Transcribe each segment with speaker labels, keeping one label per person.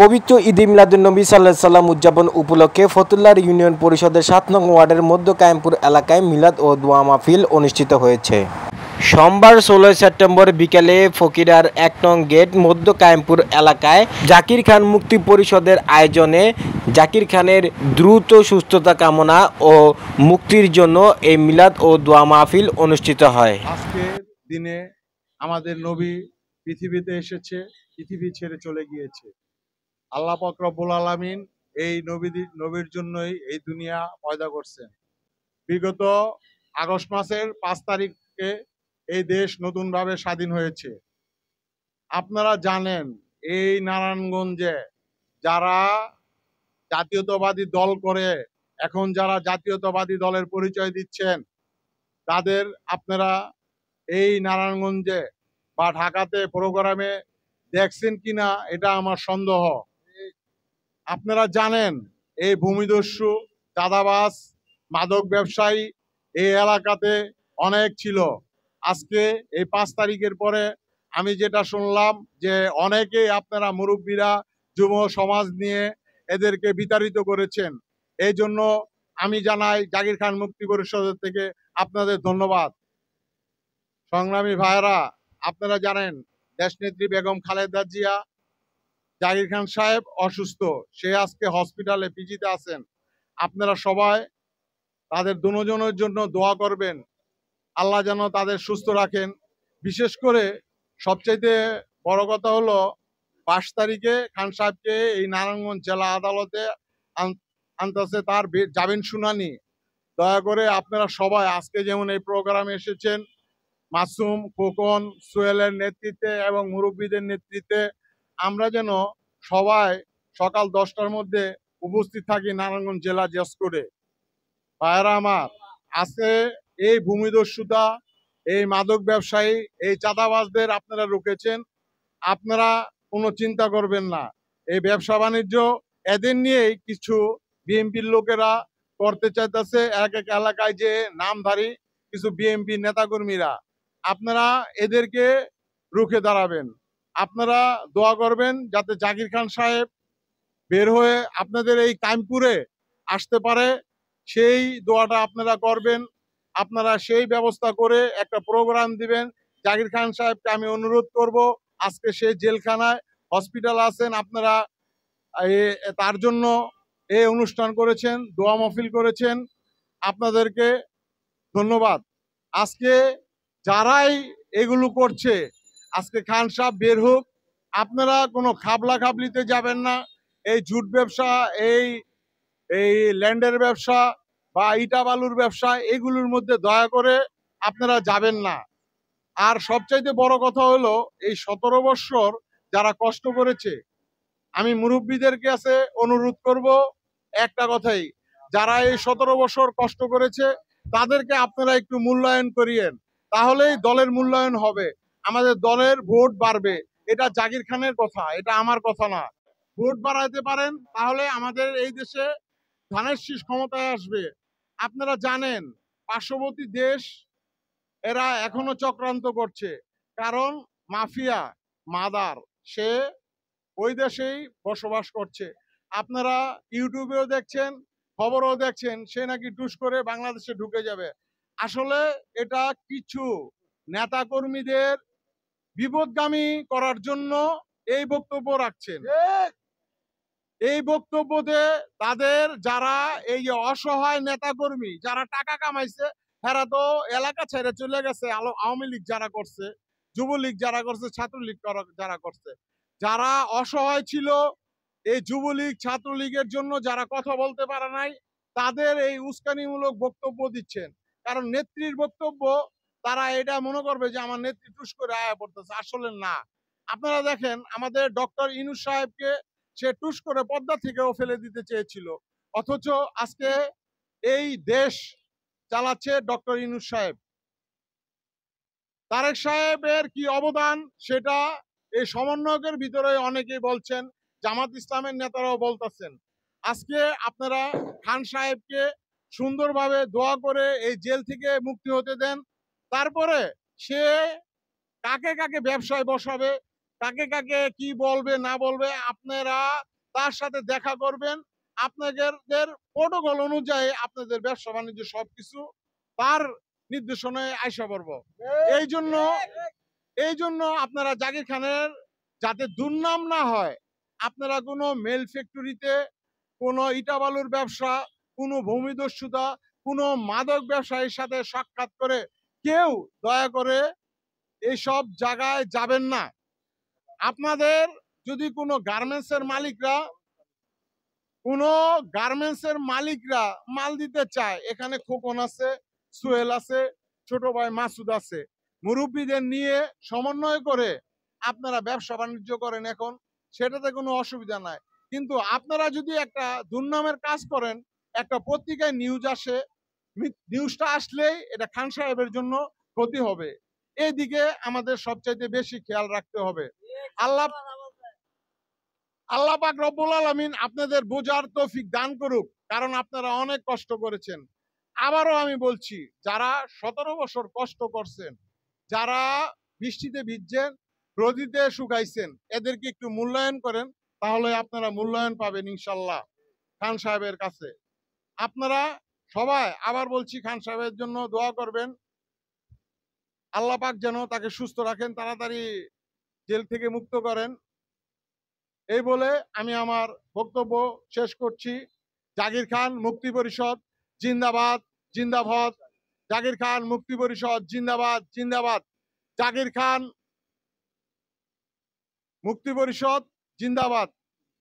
Speaker 1: পবিত্র ঈদ মিলাদুন্নবী সাল্লাল্লাহু সাল্লাম উদযাপন উপলক্ষে ফতুল্লার ইউনিয়ন পরিষদের ৭ নং ওয়ার্ডের মধ্য কায়েমপুর এলাকায় মিলাদ ও দোয়া মাহফিল অনুষ্ঠিত হয়েছে। সোমবার ১৬ সেপ্টেম্বর বিকেলে ফকিরার ১ নং গেট মধ্য কায়েমপুর এলাকায় জাকির খান মুক্তি পরিষদের আয়োজনে জাকির খানের দ্রুত সুস্থতা কামনা ও মুক্তির জন্য এই মিলাদ ও দোয়া মাহফিল অনুষ্ঠিত হয়।
Speaker 2: আজকের দিনে আমাদের নবী পৃথিবীতে এসেছে, পৃথিবী ছেড়ে চলে গিয়েছে। আল্লাহ পাক রব্বুল আলামিন এই নবীর জন্যই এই দুনিয়া পয়দা করছেন। বিগত আগস্ট মাসের ৫ তারিখে এই দেশ নতুনভাবে স্বাধীন হয়েছে। আপনারা জানেন এই নারায়ণগঞ্জে যারা জাতীয়তাবাদী দল করে এখন যারা জাতীয়তাবাদী দলের পরিচয় দিচ্ছেন তাদের আপনারা এই নারায়ণগঞ্জে বা ঢাকাতে প্রোগ্রামে দেখছেন কিনা এটা আমার সন্দেহ। আপনারা জানেন এই ভূমিদস্যু, চাঁদাবাজ, মাদক ব্যবসায়ী এই এলাকাতে অনেক ছিল। আজকে এই ৫ তারিখের পরে আমি যেটা শুনলাম যে অনেকেই আপনারা মুরব্বীরা যুব সমাজ নিয়ে এদেরকে বিতাড়িত করেছেন। এই জন্য আমি জানাই জাকির খান মুক্তি পরিষদের থেকে আপনাদের ধন্যবাদ। সংগ্রামী ভাইয়েরা, আপনারা জানেন দেশনেত্রী বেগম খালেদা জিয়া, জাকির খান সাহেব অসুস্থ, সে আজকে হসপিটালে পিজিতে আছেন। আপনারা সবাই তাদের দুজনের জন্য দোয়া করবেন, আল্লাহ যেন তাদের সুস্থ রাখেন। বিশেষ করে সবচাইতে বড় কথা হলো ৫ তারিখে খান সাহেবকে এই নারায়ণগঞ্জ জেলা আদালতে আনতেছে তার জামিন শুনানি। দয়া করে আপনারা সবাই আজকে যেমন এই প্রোগ্রামে এসেছেন, মাসুম, খোকন, সোহেলের নেতৃত্বে এবং মুরব্বীদের নেতৃত্বে আমরা যেন সবাই সকাল ১০টার মধ্যে উপস্থিত থাকি নারায়ণগঞ্জ জেলা জজ কোর্টে। ভাইয়েরা আমার, আজকে এই ভূমিদস্যুতা, এই মাদক ব্যবসায়ী, এই চাঁদাবাজদের আপনারা রুখেছেন। আপনারা কোনো চিন্তা করবেন না। এই ব্যবসা বাণিজ্য এদের নিয়েই কিছু বিএনপির লোকেরা করতে চাইতেছে, এক এক এলাকায় যে নামধারী কিছু বিএনপি নেতাকর্মীরা। আপনারা এদেরকে রুখে দাঁড়াবেন। আপনারা দোয়া করবেন যাতে জাকির খান সাহেব বের হয়ে আপনাদের এই কায়েমপুরে আসতে পারে, সেই দোয়াটা আপনারা করবেন। আপনারা সেই ব্যবস্থা করে একটা প্রোগ্রাম দিবেন। জাকির খান সাহেবকে আমি অনুরোধ করব, আজকে সে জেলখানায় হসপিটাল আছেন, আপনারা তার জন্য এই অনুষ্ঠান করেছেন, দোয়া মাহফিল করেছেন, আপনাদেরকে ধন্যবাদ। আজকে যারাই এগুলো করছে, আজকে খান সাহেব বের হোক, আপনারা কোনো খাবলা খাবলিতে যাবেন না। এই জুট ব্যবসা, এই ল্যান্ডের ব্যবসা বা ইটা বালুর ব্যবসা, এগুলোর মধ্যে দয়া করে আপনারা যাবেন না। আর সবচাইতে বড় কথা হলো এই ১৭ বৎসর যারা কষ্ট করেছে, আমি মুরব্বীদের কাছে অনুরোধ করব একটা কথাই, যারা এই ১৭ বছর কষ্ট করেছে তাদেরকে আপনারা একটু মূল্যায়ন করিয়েন, তাহলেই দলের মূল্যায়ন হবে, আমাদের দলের ভোট বাড়বে। এটা জাকির খানের কথা, এটা আমার কথা না। ভোট বাড়াইতে পারেন তাহলে আমাদের এই দেশে ধানের শীষ ক্ষমতায় আসবে। আপনারা জানেন পার্শ্ববর্তী দেশ এরা এখনো চক্রান্ত করছে, কারণ মাফিয়া মাদার সে ওই দেশেই বসবাস করছে। আপনারা ইউটিউবেও দেখছেন, খবরও দেখছেন, সে নাকি টুস করে বাংলাদেশে ঢুকে যাবে। আসলে এটা কিছু নেতাকর্মীদের বিপদগামী করার জন্য এই বক্তব্য রাখছেন। এই বক্তব্যতে তাদের যারা এই যে অসহায় নেতাকর্মী যারা টাকা কামাইছে, এরা তো এলাকা ছেড়ে চলে গেছে। আওয়ামী লীগ যারা করছে, যুবলীগ যারা করছে, ছাত্রলীগ যারা করছে, যারা অসহায় ছিল এই যুবলীগ ছাত্রলীগের জন্য যারা কথা বলতে পারে নাই, তাদের এই উস্কানিমূলক বক্তব্য দিচ্ছেন। কারণ নেত্রীর বক্তব্য, তারা এটা মনে করবে যে আমার নেত্রী টুস করে আয়া পড়তেছে, আসলে না। আপনারা দেখেন আমাদের ডক্টর ইউনূস সাহেবকে সে টুস করে পদ্মা থেকেও ফেলে দিতে চেয়েছিল, অথচ আজকে এই দেশ চালাচ্ছে ডক্টর ইউনূস সাহেব। তারেক সাহেবের কি অবদান সেটা এই সমন্বয়কের ভিতরে অনেকেই বলছেন, জামাত ইসলামের নেতারাও বলতেছেন। আজকে আপনারা খান সাহেবকে সুন্দরভাবে দোয়া করে এই জেল থেকে মুক্তি হতে দেন, তারপরে সে কাকে কাকে ব্যবসায় বসাবে কাকে কাকে কি বলবে না বলবে, আপনারা তার সাথে দেখা করবেন। আপনাদের প্রোটোকল অনুযায়ী আপনাদের ব্যবসা বাণিজ্য সবকিছু তার নির্দেশনায় আইসা পড়ব। এই জন্য আপনারা জাকির খানের যাতে দুর্নাম না হয়, আপনারা কোনো মেল ফ্যাক্টরিতে, কোনো ইটাবালুর ব্যবসা, কোনো ভূমিদস্যুতা, কোনো মাদক ব্যবসায়ীর সাথে সাক্ষাৎ করে কেউ দয়া করে এইসব জায়গায় যাবেন না। আপনাদের যদি কোনো গার্মেন্টসের মালিকরা মাল দিতে চায়, এখানে খোকন আছে, সোহেল আছে, ছোট ভাই মাসুদ আছে, মুরব্বীদের নিয়ে সমন্বয় করে আপনারা ব্যবসা বাণিজ্য করেন, এখন সেটাতে কোনো অসুবিধা নাই। কিন্তু আপনারা যদি একটা দুর্নামের কাজ করেন, একটা পত্রিকায় নিউজ আসে, নিউজটা আসলেই এটা খান সাহেবের জন্য ক্ষতি হবে। এদিকে আমাদের সবচাইতে বেশি খেয়াল রাখতে হবে। আল্লাহ পাক রব্বুল আলামিন আপনাদের বোঝার তৌফিক দান করুক, কারণ আপনারা অনেক কষ্ট করেছেন। আবারও আমি বলছি, যারা 17 বছর কষ্ট করছেন, যারা বৃষ্টিতে ভিজছেন, রোদিতে শুকাইছেন, এদেরকে একটু মূল্যায়ন করেন, তাহলে আপনারা মূল্যায়ন পাবেন ইনশাল্লাহ খান সাহেবের কাছে। আপনারা সবাই, আবার বলছি, খান সাহেবের জন্য দোয়া করবেন। আল্লাহ পাক যেন তাকে সুস্থ রাখেন, তাড়াতাড়ি জেল থেকে মুক্ত করেন। এই বলে আমি আমার বক্তব্য শেষ করছি। জাকির খান মুক্তি পরিষদ জিন্দাবাদ, জিন্দাবাদ। জাকির খান মুক্তি পরিষদ জিন্দাবাদ, জিন্দাবাদ। জাকির খান মুক্তি পরিষদ জিন্দাবাদ।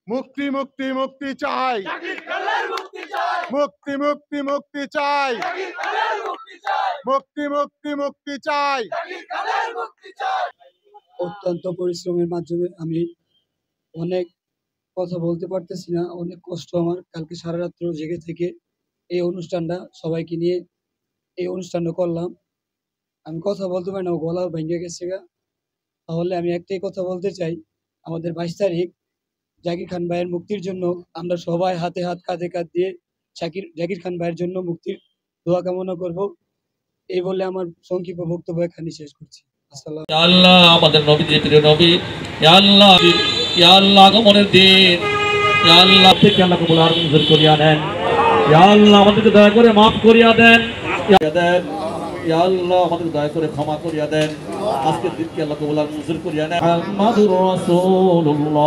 Speaker 2: মুক্তি মুক্তি মুক্তি চাই, মুক্তি মুক্তি মুক্তি চাই, মুক্তি মুক্তি মুক্তি চাই।
Speaker 3: অত্যন্ত পরিশ্রমের মাধ্যমে আমি অনেক কথা বলতে পারতেছি না, অনেক কষ্ট আমার। কালকে সারা রাত্র জেগে থেকে এই অনুষ্ঠানটা সবাইকে নিয়ে এই অনুষ্ঠানটা করলাম। আমি কথা বলতে পারি না, গলা ভেঙে গেছে গা। তাহলে আমি একটাই কথা বলতে চাই, আমাদের 22 তারিখ জাকির খান ভাইয়ের মুক্তির জন্য আমরা সবাই হাতে হাত কাঁধে কাঁধ দিয়ে জাকির খান ভাইয়ের জন্য মুক্তির দোয়া কামনা করব। এই বলে আমার সংক্ষিপ্ত বক্তব্য এখানে শেষ করছি। আসসালাম।
Speaker 4: ইয়া আল্লাহ, আমাদের নবী যে প্রিয় নবী, ইয়া আল্লাহ, ইয়া আল্লাহ আগমনের দিন, ইয়া আল্লাহ থেকে আল্লাহ কবুল আর মঞ্জুর করিয়া নেন। ইয়া আল্লাহ আমাদেরকে দয়া করে মাফ করিয়া দেন, ইয়া আল্লাহ আমাদেরকে দয়া করে ক্ষমা করিয়া দেন। আজকের দিনকে আল্লাহ কবুল আর মঞ্জুর করিয়া নেন। মুহাম্মাদুর রাসূলুল্লাহ।